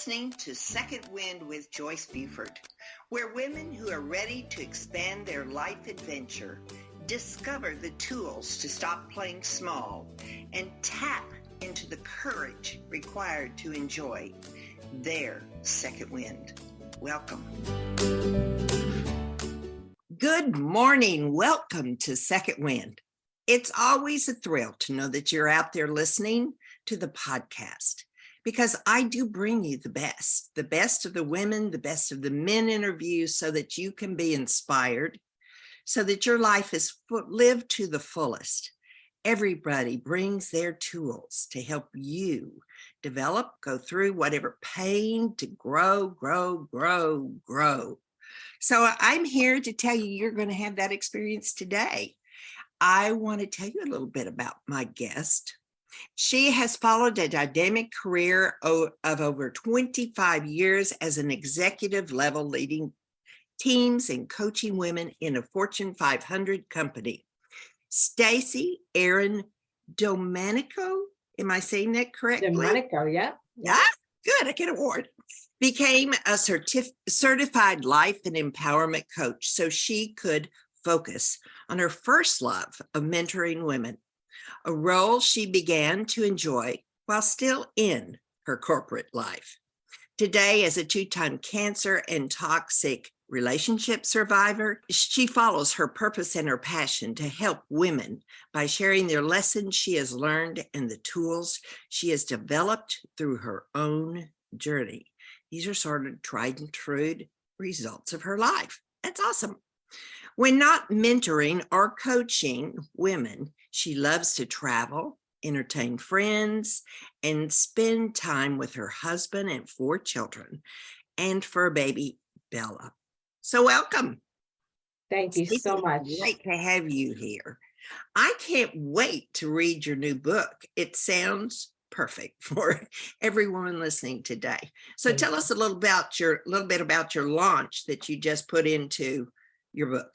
listening to Second Wind with Joyce Buford, where women who are ready to expand their life adventure discover the tools to stop playing small and tap into the courage required to enjoy their second wind. Welcome. Good morning. Welcome to Second Wind. It's always a thrill to know that you're out there listening to the podcast, because I do bring you the best of the women, the best of the men interviews, so that you can be inspired, so that your life is lived to the fullest. Everybody brings their tools to help you develop, go through whatever pain to grow. So I'm here to tell you, you're going to have that experience today. I want to tell you a little bit about my guest. She has followed a dynamic career of over 25 years as an executive level, leading teams and coaching women in a Fortune 500 company. Stacey Aaron Domanico, am I saying that correctly? Domanico, yeah. Yeah, good, I get an award. Became a certified life and empowerment coach so she could focus on her first love of mentoring women, a role she began to enjoy while still in her corporate life. Today, as a two-time cancer and toxic relationship survivor, she follows her purpose and her passion to help women by sharing their lessons she has learned and the tools she has developed through her own journey. These are sort of tried and true results of her life. That's awesome. When not mentoring or coaching women, she loves to travel, entertain friends, and spend time with her husband and 4 children, and for a baby, Bella. So welcome. Thank you so much. Great to have you here. I can't wait to read your new book. It sounds perfect for every woman listening today. So tell us a little bit about your launch that you just put into your book.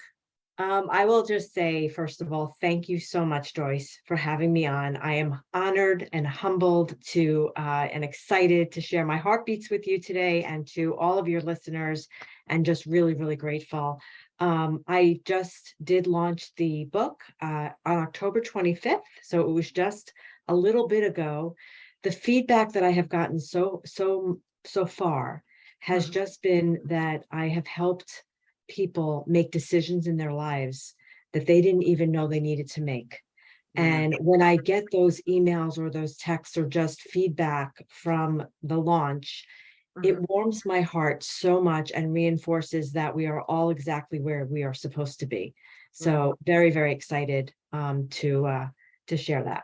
I will just say, first of all, thank you so much, Joyce, for having me on. I am honored and humbled and excited to share my heartbeats with you today and to all of your listeners, and just really, really grateful. I just did launch the book on October 25th, so it was just a little bit ago. The feedback that I have gotten so far has just been that I have helped people make decisions in their lives that they didn't even know they needed to make. And when I get those emails or those texts or just feedback from the launch, it warms my heart so much and reinforces that we are all exactly where we are supposed to be. So very, very excited to share that.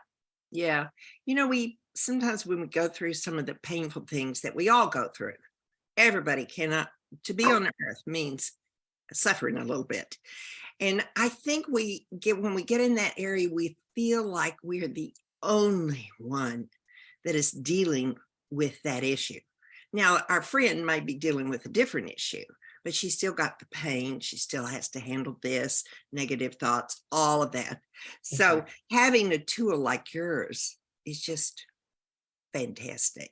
Yeah. We sometimes when we go through some of the painful things that we all go through, everybody to be on earth means suffering a little bit. And I think when we get in that area, we feel like we're the only one that is dealing with that issue. Now, our friend might be dealing with a different issue, but she's still got the pain. She still has to handle this, negative thoughts, all of that. So having a tool like yours is just fantastic.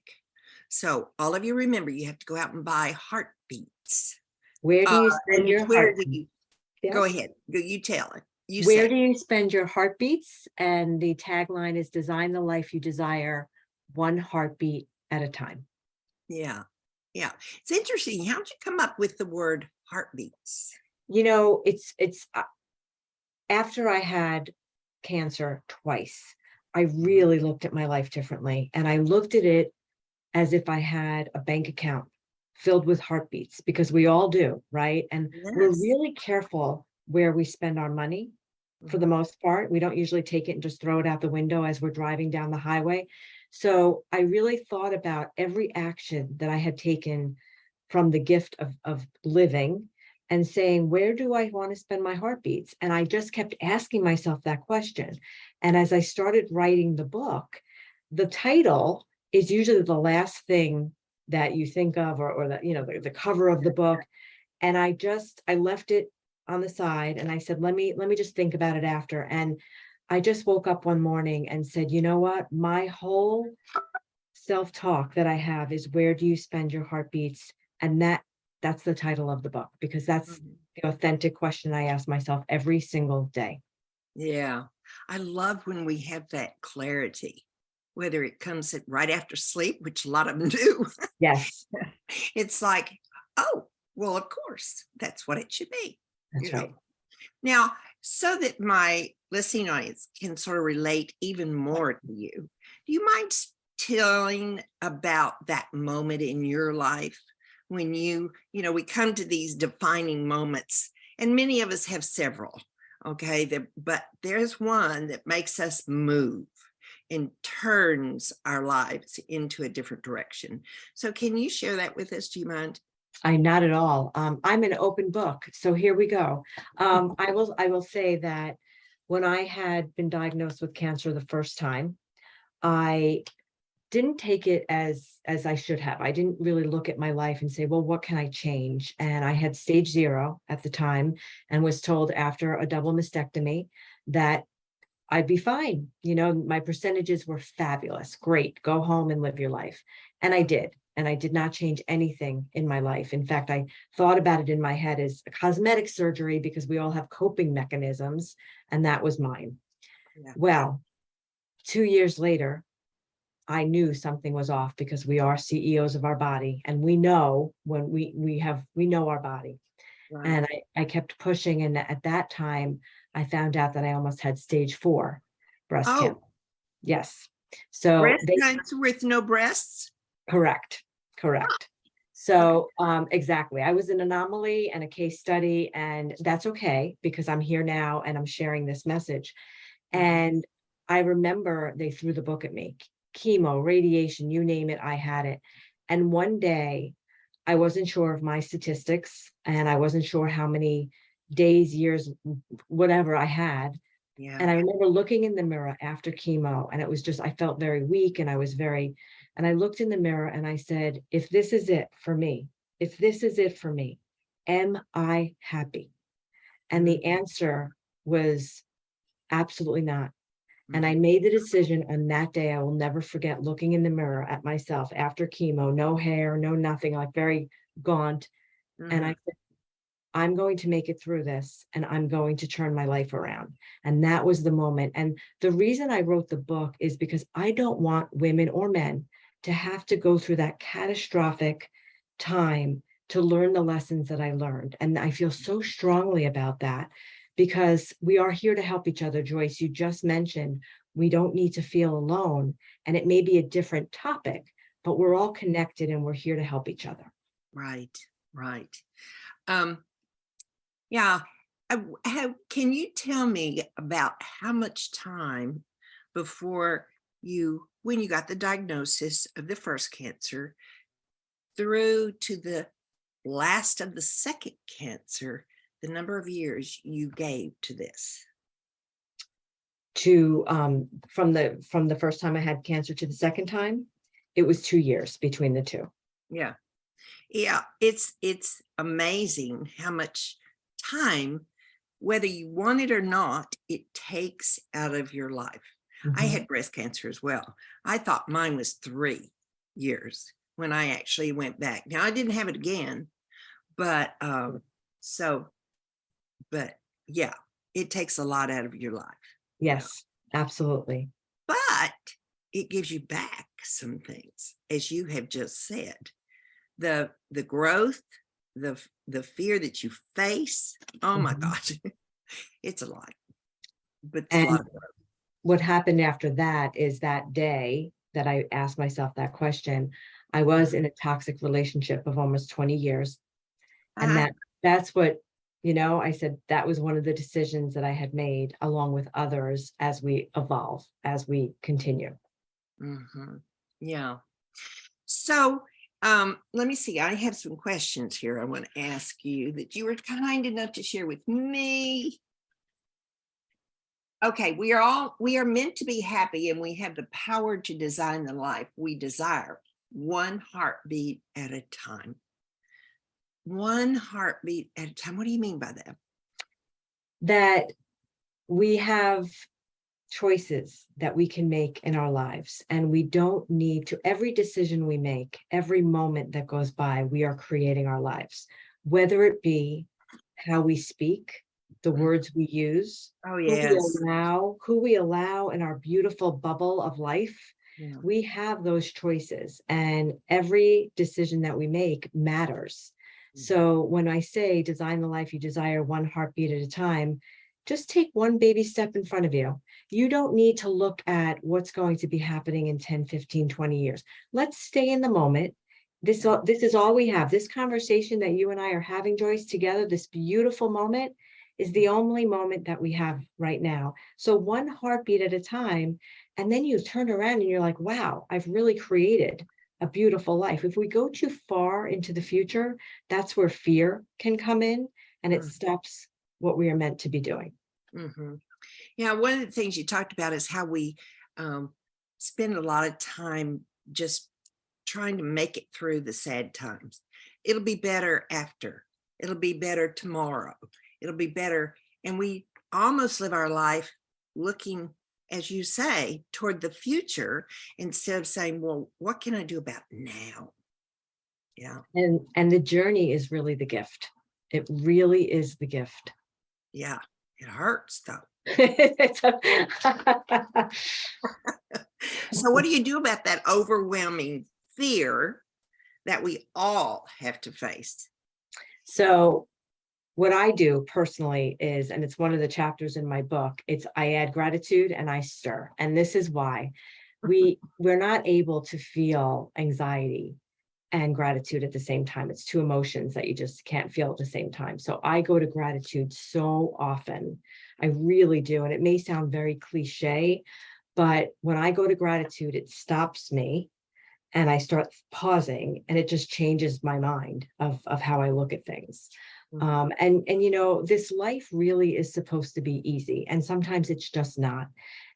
So all of you remember, you have to go out and buy heartbeats. Where do you spend your heartbeats? Go ahead. You tell it. Where do you spend your heartbeats? And the tagline is design the life you desire, one heartbeat at a time. Yeah. It's interesting. How'd you come up with the word heartbeats? It's after I had cancer twice, I really looked at my life differently. And I looked at it as if I had a bank account filled with heartbeats, because we all do, right? And we're really careful where we spend our money for the most part. We don't usually take it and just throw it out the window as we're driving down the highway. So I really thought about every action that I had taken from the gift of living and saying, where do I want to spend my heartbeats? And I just kept asking myself that question. And as I started writing the book, the title is usually the last thing that you think of, or that, the cover of the book. And I left it on the side and I said, let me just think about it after. And I just woke up one morning and said, you know what, my whole self-talk that I have is, where do you spend your heartbeats? And that's the title of the book, because that's Mhm. the authentic question I ask myself every single day. Yeah. I love when we have that clarity, whether it comes at right after sleep, which a lot of them do. Yes, It's like, oh, well, of course, that's what it should be, that's right. Now, so that my listening audience can sort of relate even more to you, do you mind telling about that moment in your life when we come to these defining moments, and many of us have several, okay, but there's one that makes us move and turns our lives into a different direction. So can you share that with us? Do you mind? Not at all. I'm an open book, so here we go. I will say that when I had been diagnosed with cancer the first time, I didn't take it as I should have. I didn't really look at my life and say, well, what can I change? And I had stage 0 at the time, and was told after a double mastectomy that I'd be fine. My percentages were fabulous. Great. Go home and live your life. And I did. And I did not change anything in my life. In fact, I thought about it in my head as a cosmetic surgery, because we all have coping mechanisms, and that was mine. Yeah. Well, 2 years later, I knew something was off, because we are CEOs of our body, and we know when we know our body. Right. And I kept pushing. And at that time, I found out that I almost had stage 4 breast cancer. Oh, Yes. So breast cancer with no breasts? correct, correct. Okay. So exactly. I was an anomaly and a case study, and that's okay, because I'm here now and I'm sharing this message. Mhm. And I remember they threw the book at me: chemo, radiation, you name it, I had it. And one day, I wasn't sure of my statistics, and I wasn't sure how many days, years, whatever I had. Yeah. And I remember looking in the mirror after chemo, and it was just, I felt very weak, and and I looked in the mirror and I said, if this is it for me, if this is it for me, am I happy? And Mhm. the answer was absolutely not. And I Mhm. made the decision on that day. I will never forget looking in the mirror at myself after chemo, no hair, no nothing, like very gaunt. And I Mhm. said, I'm going to make it through this, and I'm going to turn my life around. And that was the moment. And the reason I wrote the book is because I don't want women or men to have to go through that catastrophic time to learn the lessons that I learned. And I feel so strongly about that, because we are here to help each other. Joyce, you just mentioned we don't need to feel alone. And it may be a different topic, but we're all connected, and we're here to help each other. Right. Right. Um, yeah. Can you tell me about how much time before when you got the diagnosis of the first cancer through to the last of the second cancer, the number of years you gave to this? To from the first time I had cancer to the second time, it was 2 years between the two. Yeah. Yeah. It's amazing how much time, whether you want it or not, it takes out of your life. I Mhm. had breast cancer as well. I thought mine was 3 years when I actually went back. Now I didn't have it again, but so, but yeah, it takes a lot out of your life, you know. Yes, absolutely. But it gives you back some things, as you have just said. The growth, the fear that you face. Oh my Mhm. gosh, it's a lot, but it's a And lot of growth. what happened after that is, that day that I asked myself that question, I was in a toxic relationship of almost 20 years. And Ah, that's what, I said that was one of the decisions that I had made, along with others, as we evolve, as we continue. mhm. Yeah. So let me see. I have some questions here I want to ask you that you were kind enough to share with me. Okay, we are meant to be happy, and we have the power to design the life we desire, one heartbeat at a time. One heartbeat at a time. What do you mean by that? That we have choices that we can make in our lives. And we don't need to, every decision we make, every moment that goes by, we are creating our lives, whether it be how we speak, the words we use, Oh, yes. who we allow in our beautiful bubble of life. Yeah. We have those choices, and every decision that we make matters. So when I say design the life you desire one heartbeat at a time, just take one baby step in front of you. You don't need to look at what's going to be happening in 10, 15, 20 years. Let's stay in the moment. This is all we have. This conversation that you and I are having, Joyce, together, this beautiful moment is the only moment that we have right now. So one heartbeat at a time, and then you turn around and you're like, wow, I've really created a beautiful life. If we go too far into the future, that's where fear can come in, and it stops what we are meant to be doing. Mm-hmm. Yeah, one of the things you talked about is how we spend a lot of time just trying to make it through the sad times. It'll be better after. It'll be better tomorrow. It'll be better. And we almost live our life looking, as you say, toward the future instead of saying, well, what can I do about now? Yeah. And the journey is really the gift. It really is the gift. Yeah. It hurts though. So what do you do about that overwhelming fear that we all have to face? So what I do personally is, and it's one of the chapters in my book, it's I add gratitude and I stir. And this is why we're not able to feel anxiety and gratitude at the same time. It's two emotions that you just can't feel at the same time. So I go to gratitude so often. I really do. And it may sound very cliche, but when I go to gratitude, it stops me and I start pausing, and it just changes my mind of how I look at things. And this life really is supposed to be easy, and sometimes it's just not.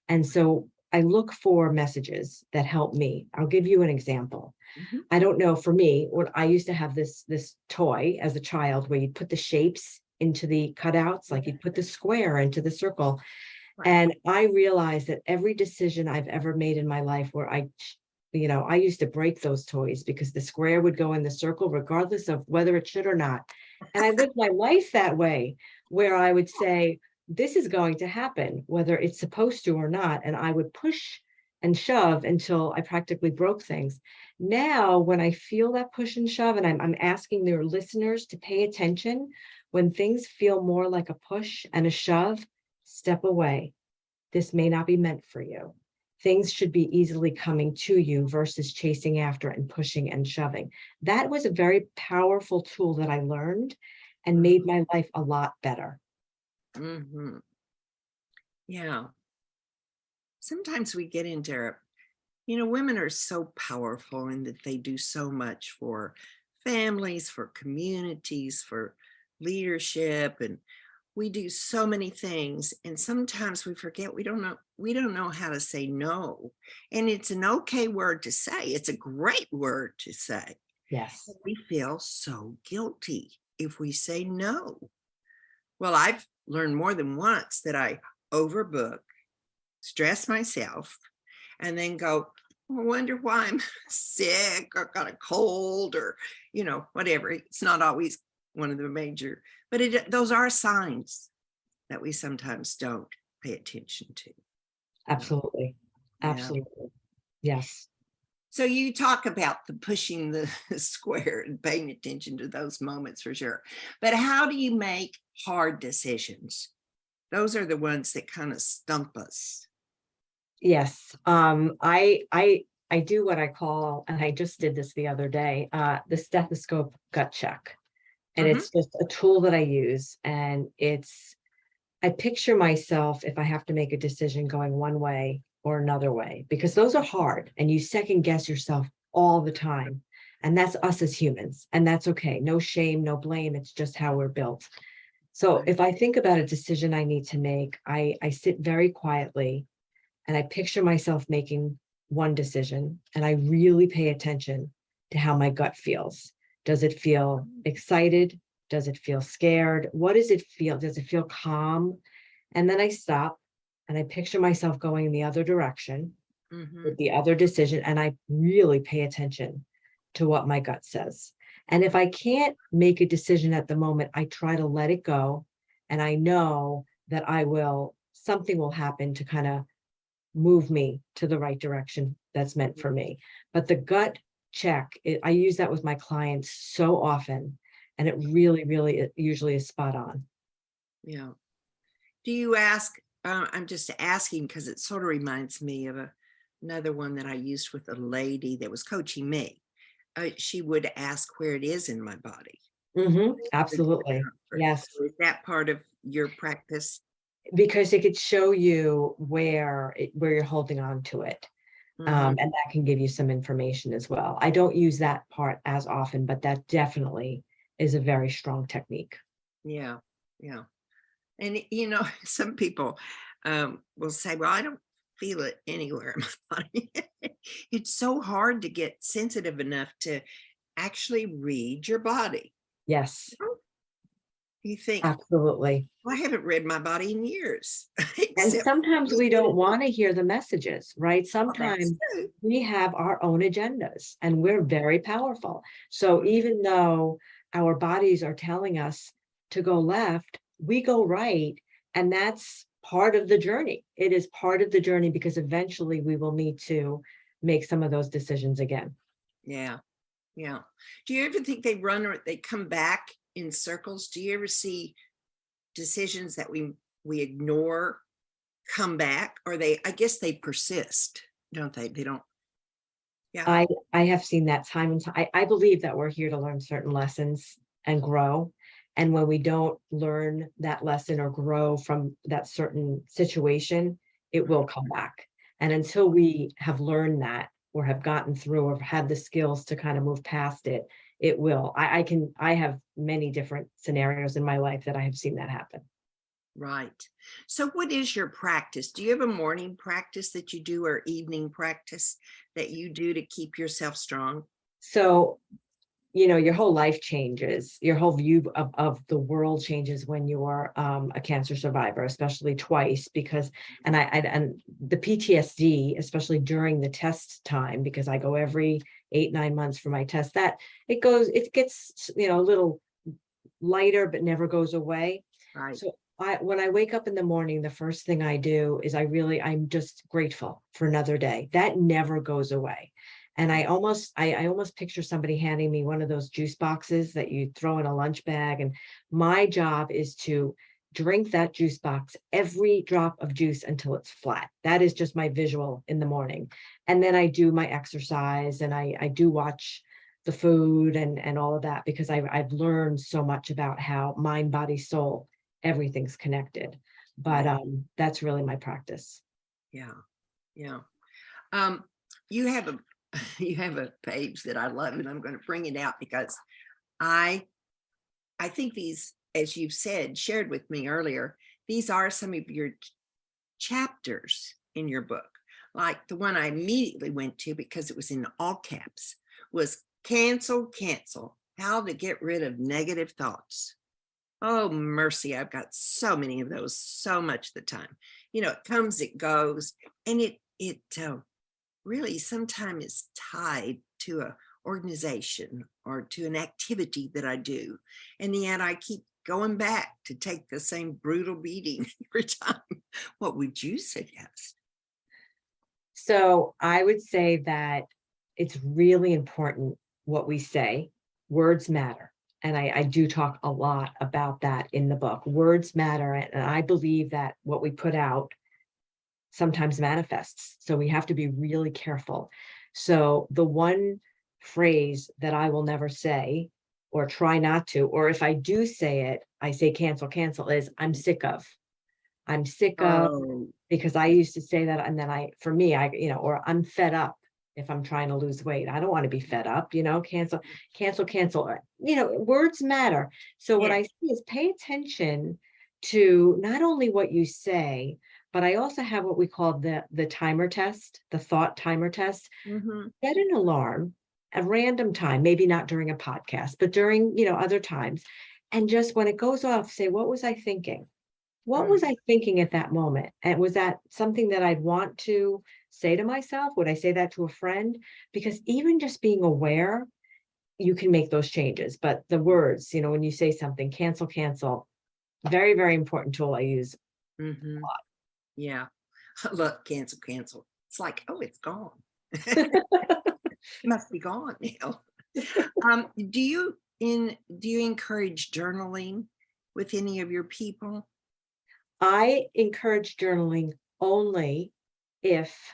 And so I look for messages that help me. I'll give you an example. Mhm. I don't know, for me, what I used to have this toy as a child where you'd put the shapes into the cutouts, like you'd put the square into the circle. Right. And I realized that every decision I've ever made in my life where I used to break those toys because the square would go in the circle regardless of whether it should or not. And I lived my life that way, where I would say, this is going to happen, whether it's supposed to or not. And I would push and shove until I practically broke things. Now, when I feel that push and shove, and I'm asking their listeners to pay attention, when things feel more like a push and a shove, step away. This may not be meant for you. Things should be easily coming to you versus chasing after and pushing and shoving. That was a very powerful tool that I learned and made my life a lot better. Mm-hmm. Yeah. Sometimes we get into, women are so powerful in that they do so much for families, for communities, for leadership, and we do so many things. And sometimes we forget we don't know how to say no. And it's an okay word to say. It's a great word to say. Yes. We feel so guilty if we say no. Well, I've learned more than once that I overbook, stress myself, and then go, I wonder why I'm sick or got a cold or, whatever. It's not always one of the major, but those are signs that we sometimes don't pay attention to. Absolutely. Yeah. Absolutely. Yes. So you talk about the pushing the square and paying attention to those moments for sure. But how do you make hard decisions? Those are the ones that kind of stump us. Yes. I do what I call, and I just did this the other day, the stethoscope gut check. And it's just a tool that I use. And I picture myself, if I have to make a decision, going one way or another way, because those are hard and you second guess yourself all the time. And that's us as humans. And that's okay. No shame, no blame. It's just how we're built. So if I think about a decision I need to make, I sit very quietly and I picture myself making one decision, and I really pay attention to how my gut feels. Does it feel excited? Does it feel scared? What does it feel? Does it feel calm? And then I stop and I picture myself going in the other direction Mhm. with the other decision, and I really pay attention to what my gut says. And if I can't make a decision at the moment, I try to let it go. And I know that something will happen to kind of move me to the right direction that's meant for me. But the gut check, I use that with my clients so often, and it really, it usually is spot on. Yeah. Do you ask, I'm just asking because it sort of reminds me of another one that I used with a lady that was coaching me. She would ask where it is in my body. Absolutely. Yes. So is that part of your practice? Because it could show you where you're holding on to it. Mhm. And that can give you some information as well. I don't use that part as often, but that definitely is a very strong technique. Yeah. Yeah. And some people will say, well, I don't feel it anywhere in my body. It's so hard to get sensitive enough to actually read your body. Yes, You think, absolutely. well, I haven't read my body in years, And except sometimes we don't want to hear the messages, right? that's Sometimes true. we have our own agendas and we're very powerful. So even though our bodies are telling us to go left, we go right. And that's part of the journey. It is part of the journey because eventually we will need to make some of those decisions again. Yeah. Yeah. Do you ever think they run or they come back in circles? Do you ever see decisions that we ignore come back, or I guess they persist, don't they? They don't. Yeah. I have seen that time and time. I believe that we're here to learn certain lessons and grow. And when we don't learn that lesson or grow from that certain situation, it will come back. And until we have learned that or have gotten through or had the skills to kind of move past it, it will. I have many different scenarios in my life that I have seen that happen. Right. So what is your practice? Do you have a morning practice that you do or evening practice that you do to keep yourself strong? So your whole life changes, your whole view of the world changes when you're a cancer survivor, especially twice, because, and the PTSD, especially during the test time, because I go every 8, 9 months for my test, that it gets, a little lighter, but never goes away. Right. So when I wake up in the morning, the first thing I do is I'm just grateful for another day. That never goes away. And I almost picture somebody handing me one of those juice boxes that you throw in a lunch bag. And my job is to drink that juice box, every drop of juice until it's flat. That is just my visual in the morning. And then I do my exercise and I do watch the food and all of that because I've learned so much about how mind, body, soul, everything's connected. But Right. that's really my practice. Yeah. Yeah. Um, you have a you have a page that I love, and I'm going to bring it out because I I think these, as you've said, shared with me earlier, these are some of your chapters in your book. Like the one I immediately went to because it was in all caps was cancel, how to get rid of negative thoughts. Oh, mercy. I've got so many of those so much of the time. It comes, it goes, and it really sometimes is tied to a organization or to an activity that I do. And yet I keep going back to take the same brutal beating every time. What would you suggest? So I would say that it's really important what we say. Words matter. And I do talk a lot about that in the book. Words matter. And I believe that what we put out sometimes manifests. So we have to be really careful. So the one phrase that I will never say or try not to, or if I do say it, I say cancel is I'm sick of, Oh, because I used to say that. And then for me, or I'm fed up if I'm trying to lose weight. I don't want to be fed up, cancel. Words matter. So what yeah. I see is pay attention to not only what you say, but I also have what we call the timer test, the thought timer test. Mhm. Set an alarm, a random time, maybe not during a podcast, but during, other times. And just when it goes off, say, what was I thinking? What was Mhm. I thinking at that moment? And was that something that I'd want to say to myself? Would I say that to a friend? Because even just being aware, you can make those changes. But the words, when you say something, cancel, cancel, very, very important tool I use. Mhm. Yeah. Look, cancel, cancel. It's like, oh, it's gone. Must be gone now. Do you encourage journaling with any of your people? I encourage journaling only if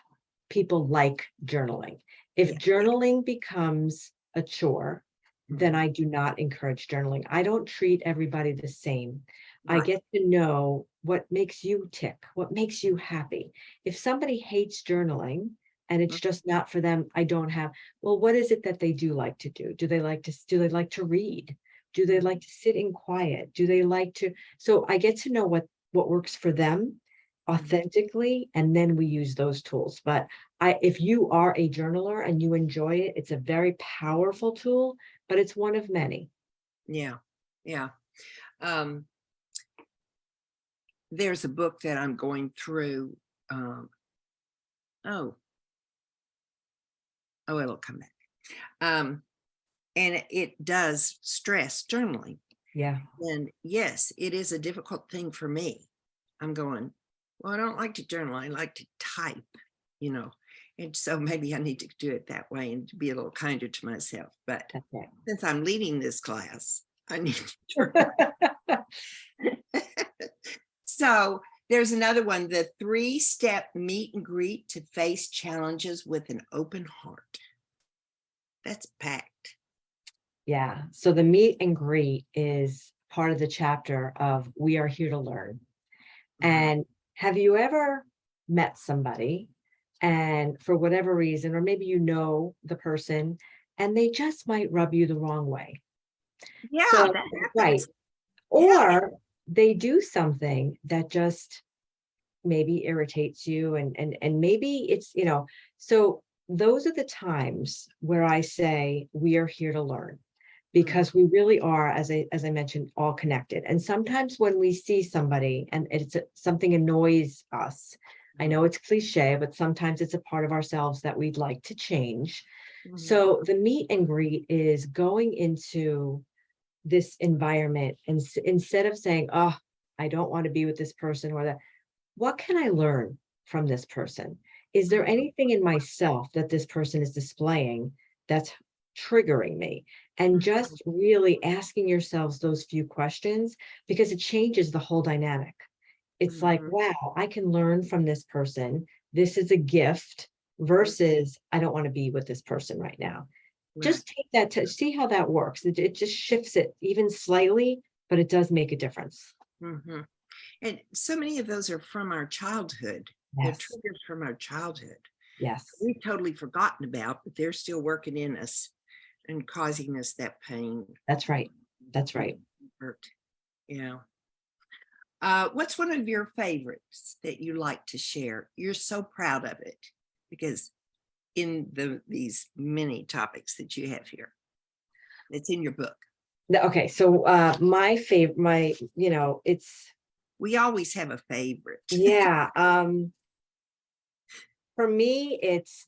people like journaling. If Yeah. journaling becomes a chore, then Mhm. I do not encourage journaling. I don't treat everybody the same. I Right. get to know what makes you tick, what makes you happy. If somebody hates journaling and Mm, it's just not for them, I don't have, well, what is it that they do like to do? Do they like to read? Do they mm, like to sit in quiet? Do they like to, so I get to know what works for them mhm. authentically, and then we use those tools. But if you are a journaler and you enjoy it, it's a very powerful tool, but it's one of many. Yeah. Yeah. Um, there's a book that I'm going through. Um, oh, oh, it'll come back. Um, and it does stress journaling. Yeah. And yes, it is a difficult thing for me. I'm going, well, I don't like to journal. I like to type, you know. And so maybe I need to do it that way and to be a little kinder to myself. But That's right. since I'm leading this class, I need to journal. So there's another one, the 3-step meet and greet to face challenges with an open heart. That's packed. Yeah. So the meet and greet is part of the chapter of We Are Here to Learn. Mhm. And have you ever met somebody and for whatever reason, or maybe the person, and they just might rub you the wrong way? Yeah, So, that right. happens. Yeah. Or they do something that just maybe irritates you and maybe it's, so those are the times where I say we are here to learn Mhm. because we really are, as I mentioned, all connected. And sometimes when we see somebody and something annoys us, I know Mhm. it's cliche, but sometimes it's a part of ourselves that we'd like to change. Mhm. So the meet and greet is going into this environment and instead of saying, oh, I don't want to be with this person or that, what can I learn from this person? Is there Mhm. anything in myself that this person is displaying that's triggering me? And Mhm. just really asking yourselves those few questions because it changes the whole dynamic. It's like, Mhm. wow, I can learn from this person. This is a gift Mhm. versus I don't want to be with this person right now. Right. Just take that to see how that works. It just shifts it even slightly, but it does make a difference. Mhm. And so many of those are from our childhood. They're Yes. triggers from our childhood. Yes. We've totally forgotten about, but they're still working in us and causing us that pain. That's right. That's right. Hurt. Yeah. What's one of your favorites that you like to share? You're so proud of it because in these many topics that you have here, it's in your book. Okay, so my favorite, it's We always have a favorite. yeah. For me, it's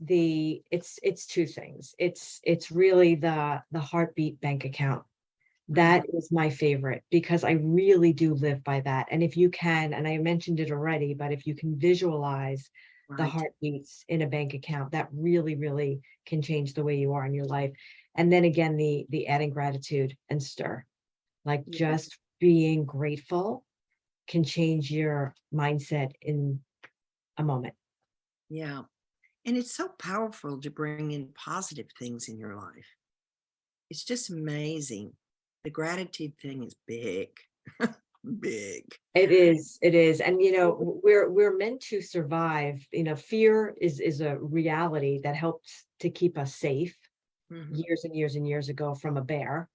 two things. It's really the heartbeat bank account. That Mhm. is my favorite because I really do live by that. And if you can, and I mentioned it already, but if you can visualize the Right. heartbeats in a bank account, that really, really can change the way you are in your life. And then again, the adding gratitude and stir, like Yeah. just being grateful can change your mindset in a moment. Yeah. And it's so powerful to bring in positive things in your life. It's just amazing. The gratitude thing is big, big. It is. And we're meant to survive. Fear is a reality that helps to keep us safe Mhm. years and years and years ago from a bear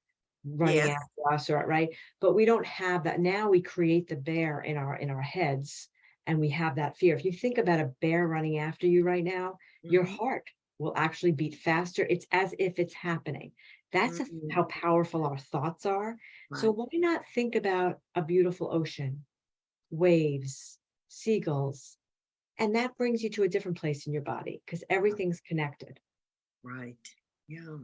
running Yes. after us, or right. But we don't have that. Now we create the bear in our heads and we have that fear. If you think about a bear running after you right now, your Mhm. heart will actually beat faster. It's as if it's happening. That's Mhm. how powerful our thoughts are. So Right. why not think about a beautiful ocean? waves, seagulls, and that brings you to a different place in your body because everything's connected. Right. Yeah.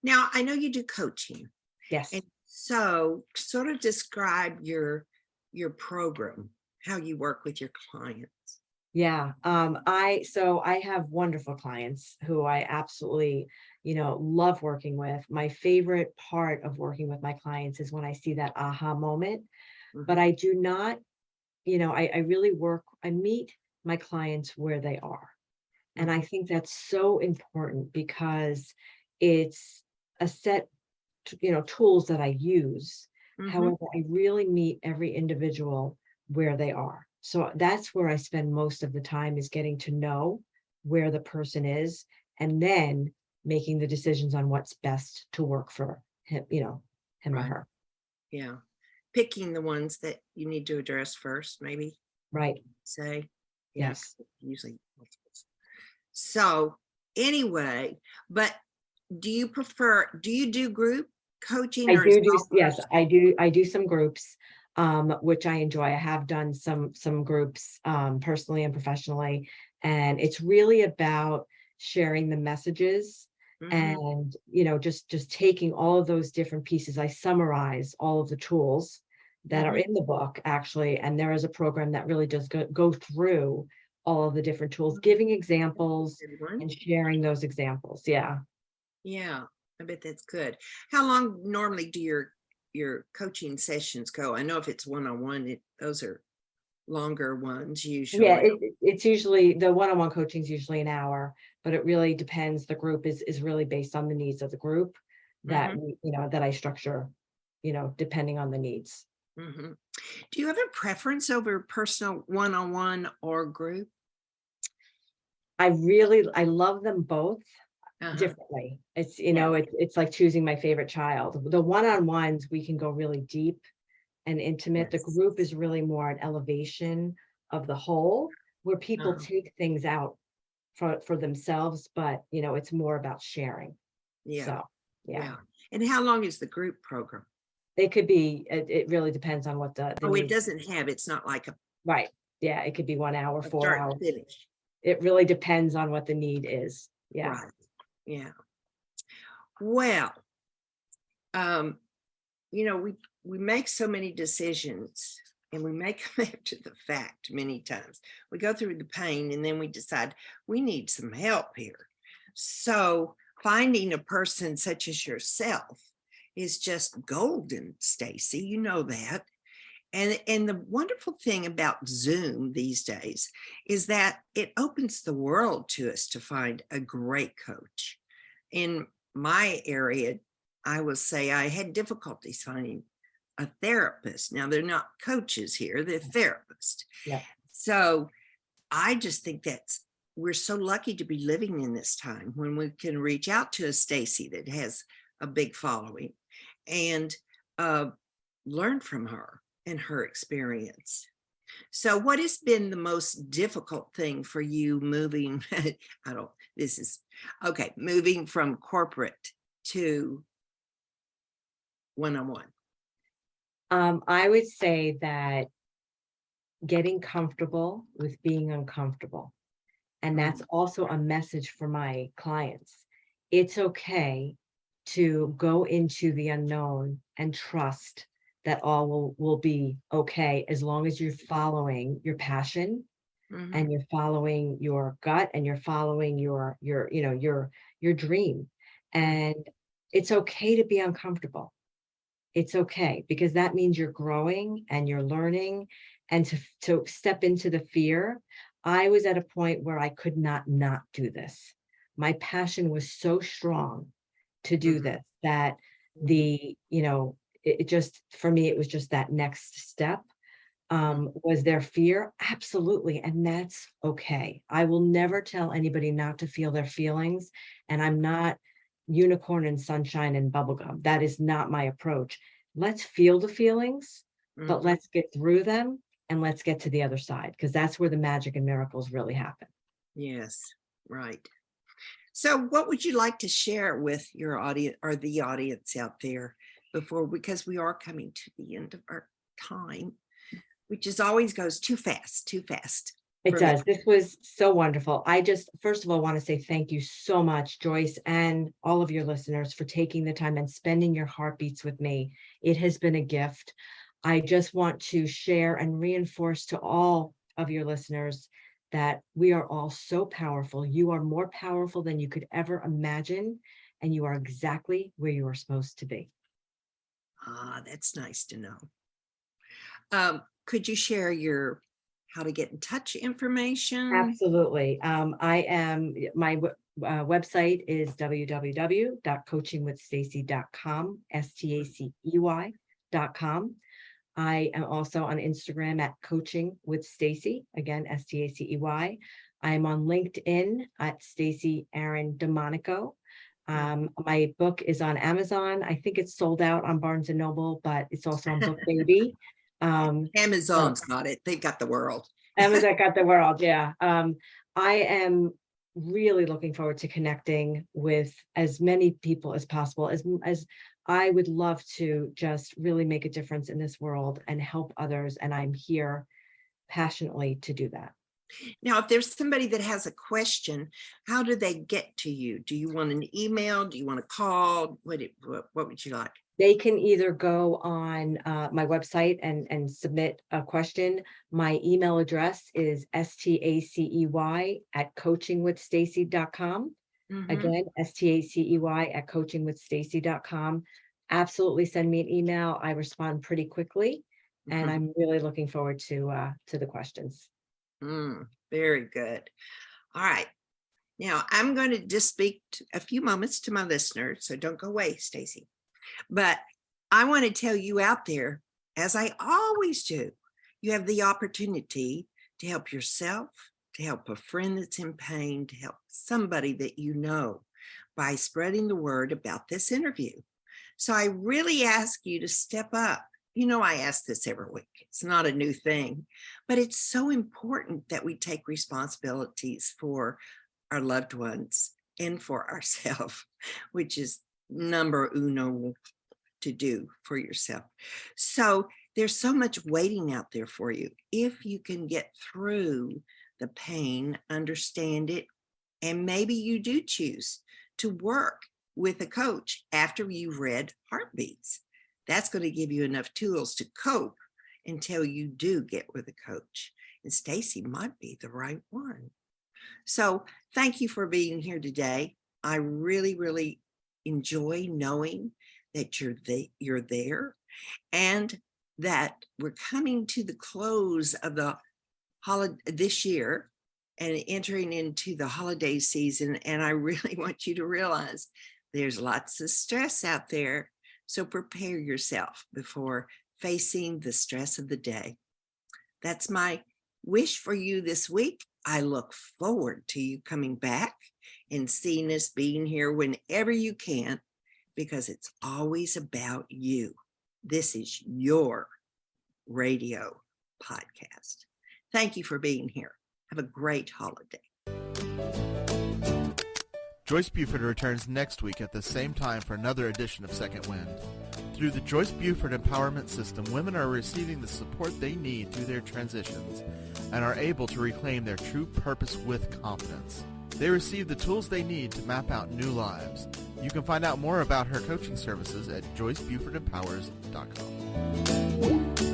Now, I know you do coaching. Yes. And so sort of describe your program, how you work with your clients. Yeah. I have wonderful clients who I absolutely, love working with. My favorite part of working with my clients is when I see that aha moment. But Mhm. I do not, I really I meet my clients where they are. And I Mhm. think that's so important because it's a set, tools that I use. Mhm. However, I really meet every individual where they are. So that's where I spend most of the time is getting to know where the person is and then making the decisions on what's best to work for him, him or Right. her. Yeah. Picking the ones that you need to address first, maybe Right. say. Yeah, Yes. usually multiples. So anyway, but do you do group coaching I or is do it do, all yes, person? I do some groups, which I enjoy. I have done some groups, personally and professionally, and it's really about sharing the messages Mhm. and, just taking all of those different pieces. I summarize all of the tools that are Mhm. in the book, actually, and there is a program that really does go through all of the different tools, Mhm. giving That's examples a good one. and sharing those examples. Yeah. Yeah, I bet that's good. How long normally do your coaching sessions go? I know if it's one-on-one, those are longer ones Yeah, usually. it's usually the one-on-one coaching is usually an hour, but it really depends. The group is really based on the needs of the group that Mhm. that I structure, depending on the needs. Mhm. Do you have a preference over personal one-on-one or group? I love them both Uh-huh. differently. It's, Yeah. it's like choosing my favorite child. The one-on-ones, we can go really deep and intimate. The Yes. group is really more an elevation of the whole, where people Uh-huh. take things out for themselves, but it's more about sharing. Yeah. So, yeah, Yeah. And how long is the group program? it really depends on what the Oh, it needs. doesn't have, it's not like Right. Yeah, it could be 1 hour, a 4 start to hours. finish. It really depends on what the need is. Yeah. Right. Yeah. Well, um, we make so many decisions and we make them after the fact many times. We go through the pain and then we decide we need some help here. So finding a person such as yourself is just golden, Stacey. You know that. And the wonderful thing about Zoom these days is that it opens the world to us to find a great coach. In my area, I will say I had difficulties finding a therapist. Now they're not coaches here, they're therapists. Yeah. So I just think that's we're so lucky to be living in this time when we can reach out to a Stacey that has a big following and uh, learn from her and her experience. So, what has been the most difficult thing for you moving? I don't, this is okay, moving from corporate to one on one. I would say that getting comfortable with being uncomfortable. And that's also a message for my clients. It's okay to go into the unknown and trust that all will be okay as long as you're following your passion Mm-hmm. and you're following your gut and you're following your dream. And it's okay to be uncomfortable. It's okay because that means you're growing and you're learning and to step into the fear. I was at a point where I could not do this. My passion was so strong to do Mm-hmm. this that Mm-hmm. it just for me it was just that next step. Was there fear? Absolutely. And that's okay. I will never tell anybody not to feel their feelings. And I'm not unicorn and sunshine and bubblegum. That is not my approach. Let's feel the feelings, but Mm-hmm. let's get through them and let's get to the other side because that's where the magic and miracles really happen. Yes, right. So, what would you like to share with your audience or the audience out there before, because we are coming to the end of our time? which is always goes too fast, It for me. does. This was so wonderful. I just, first of all, want to say thank you so much, Joyce, and all of your listeners for taking the time and spending your heartbeats with me. It has been a gift. I just want to share and reinforce to all of your listeners that we are all so powerful. You are more powerful than you could ever imagine, and you are exactly where you are supposed to be. That's nice to know. Could you share your how to get in touch information? Absolutely. My website is www.coachingwithstacey.com, STACEY.com. I am also on Instagram at Coaching with Stacey, again, STACEY. I'm on LinkedIn at Stacey Aaron Domanico. My book is on Amazon. I think it's sold out on Barnes and Noble, but it's also on BookBaby. Amazon's got it. They've got the world. Amazon got the world. Yeah. I am really looking forward to connecting with as many people as possible, as I would love to just really make a difference in this world and help others. And I'm here passionately to do that. Now, if there's somebody that has a question, how do they get to you? Do you want an email? Do you want a call? What would you like? They can either go on my website and submit a question. My email address is stacey@coachingwithstacey.com. Again, stacey@coachingwithstacey.com. Absolutely send me an email. I respond pretty quickly, and I'm really looking forward to the questions. Very good. All right. Now I'm going to just speak a few moments to my listeners, so don't go away, Stacey. But I want to tell you out there, as I always do, you have the opportunity to help yourself, to help a friend that's in pain, to help somebody that you know by spreading the word about this interview. So I really ask you to step up. You know, I ask this every week. It's not a new thing, but it's so important that we take responsibilities for our loved ones and for ourselves, which is number uno to do for yourself. So there's so much waiting out there for you. If you can get through the pain, understand it, and maybe you do choose to work with a coach after you've read Heartbeats, that's going to give you enough tools to cope until you do get with a coach. And Stacey might be the right one. So thank you for being here today. I really, really enjoy knowing that you're there, and that we're coming to the close of the holiday this year and entering into the holiday season. And I really want you to realize there's lots of stress out there. So prepare yourself before facing the stress of the day. That's my wish for you this week. I look forward to you coming back and seeing us being here whenever you can, because it's always about you. This is your radio podcast. Thank you for being here. Have a great holiday. Joyce Buford returns next week at the same time for another edition of Second Wind. Through the Joyce Buford Empowerment System, women are receiving the support they need through their transitions and are able to reclaim their true purpose with confidence. They receive the tools they need to map out new lives. You can find out more about her coaching services at joycebufordempowers.com.